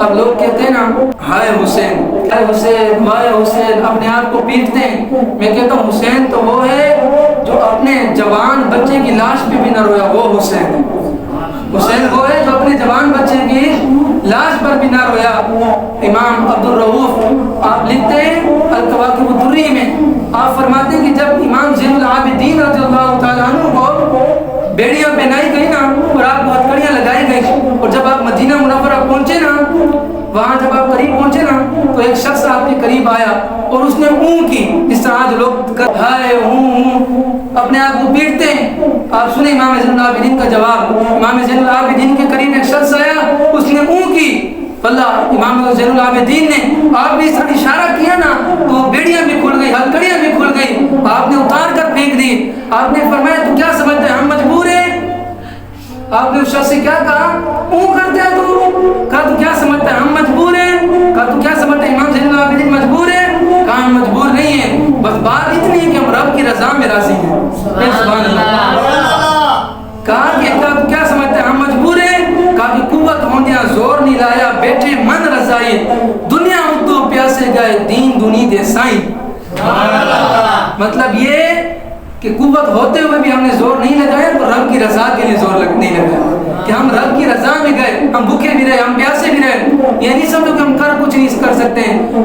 اب لوگ کہتے ہیں نا ہائے حسین ہائے حسین ہائے حسین، اپنے آپ کو پیٹتے ہیں۔ میں کہتا ہوں حسین تو وہ ہے جو اپنے جوان بچے کی لاش پہ بھی نہ رویا، وہ حسین ہے۔ حسین وہ ہے جو اپنے جوان بچے کی لاش پر بھی نہ رویا۔ امام عبدالرؤف آپ لکھتے ہیں الکواکب الدری میں، آپ فرماتے ہیں کہ جب امام زین العابدین رضی اللہ تعالیٰ عنہ کو بیڑیاں پہنائی گئی نا اور آپ کو ہتھکڑیاں لگائی گئی، اور جب آپ مدینہ منورہ پہنچے نا، وہاں جب آپ قریب پہنچے نا تو ایک شخص آپ کے قریب آیا اور اس نے اون کی، اس طرح جو لوگ ہائے اپنے آپ کو پیٹتے ہیں۔ آپ سنیں امام زین العابدین کا جواب۔ امام زین العابدین کے قریب ایک شخص آیا، اس نے اون کی، اللہ امام زین العابدین نے آپ نے اس طرح اشارہ کیا نا تو بیڑیاں بھی کھل گئی، ہتھکڑیاں بھی کھل گئی، آپ نے اتار کر پھینک دی۔ آپ نے فرمایا تو کیا سمجھتے ہیں ہم مجبور ہیں؟ آپ نے اس شخص سے کیا کہا؟ اون کرتے ہیں تو؟ کہا تو کیا سمجھتا ہے ہم مجبور ہیں؟ کہا تو کیا سمجھتا ہے امام زین العابدین مجبور ہے؟ کہا ہم مجبور نہیں ہیں، بس بات اتنی ہے کہ ہم رب کی رضا میں راضی ہیں۔ سبحان اللہ۔ کہا تو کیا سمجھتا ہے ہم مجبور ہیں؟ کہا کہ قوت ہوندیاں زور نہیں لایا، بیٹھے من رضائی، دنیا اردو پیاسے گئے دین دنی دے سائیں۔ مطلب یہ کہ قوت ہوتے ہوئے بھی ہم نے زور نہیں لگایا تو رب کی رضا کے لیے زور نہیں لگایا، کہ ہم رب کی رضا میں گئے، ہم بھوکے بھی رہے، ہم پیاسے بھی رہے، یہ نہیں سمجھو کہ ہم کر کچھ نہیں کر سکتے ہیں۔